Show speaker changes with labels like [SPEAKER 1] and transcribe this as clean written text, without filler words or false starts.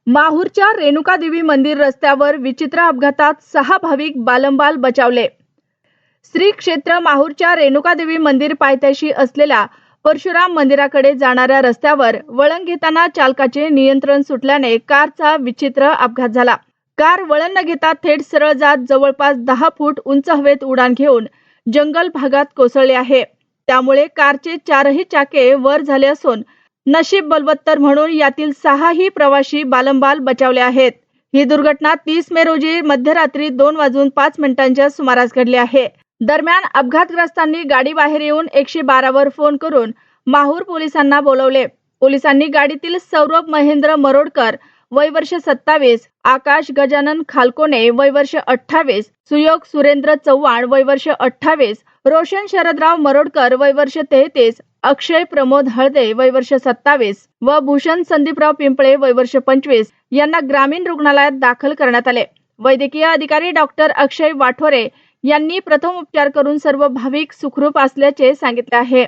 [SPEAKER 1] माहूरच्या रेणुकादेवी मंदिर रस्त्यावर विचित्र अपघातात 6 भाविक बालंबाल बचावले। श्री क्षेत्र माहूरच्या रेणुकादेवी मंदिर पायथ्याशी असलेल्या परशुराम मंदिराकडे जाणाऱ्या रस्त्यावर वळण घेताना चालकाचे नियंत्रण सुटल्याने कारचा विचित्र अपघात झाला। कार वळण न घेता थेट सरळ जात जवळपास 10 फूट उंच हवेत उडान घेऊन जंगल भागात कोसळली आहे। त्यामुळे कारचे 4ही चाके वर झाले असून नशीब बलवत्तर म्हणून यातील 6ही प्रवासी बालंबाल बचावले आहेत। ही दुर्घटना 30 मे रोजी मध्यरात्री 2:05 सुमारास घडली आहे। दरम्यान अपघातग्रस्तांनी गाडी बाहेर येऊन 112 वर फोन करून माहूर पोलिसांना बोलवले। पोलिसांनी गाडीतील सौरभ महेंद्र मरोडकर वय वर्ष 27, आकाश गजानन खालकोने वय वर्ष 28, सुयोग सुरेंद्र चव्हाण वय वर्ष 28, रोशन शरदराव मरोडकर वय वर्ष 33, अक्षय प्रमोद हळदे वय वर्ष 27 व भूषण संदीपराव पिंपळे वय वर्ष 25 यांना ग्रामीण रुग्णालयात दाखल करण्यात आले। वैद्यकीय अधिकारी डॉक्टर अक्षय वाठोरे यांनी प्रथम उपचार करून सर्व भाविक सुखरूप असल्याचे सांगितले आहे।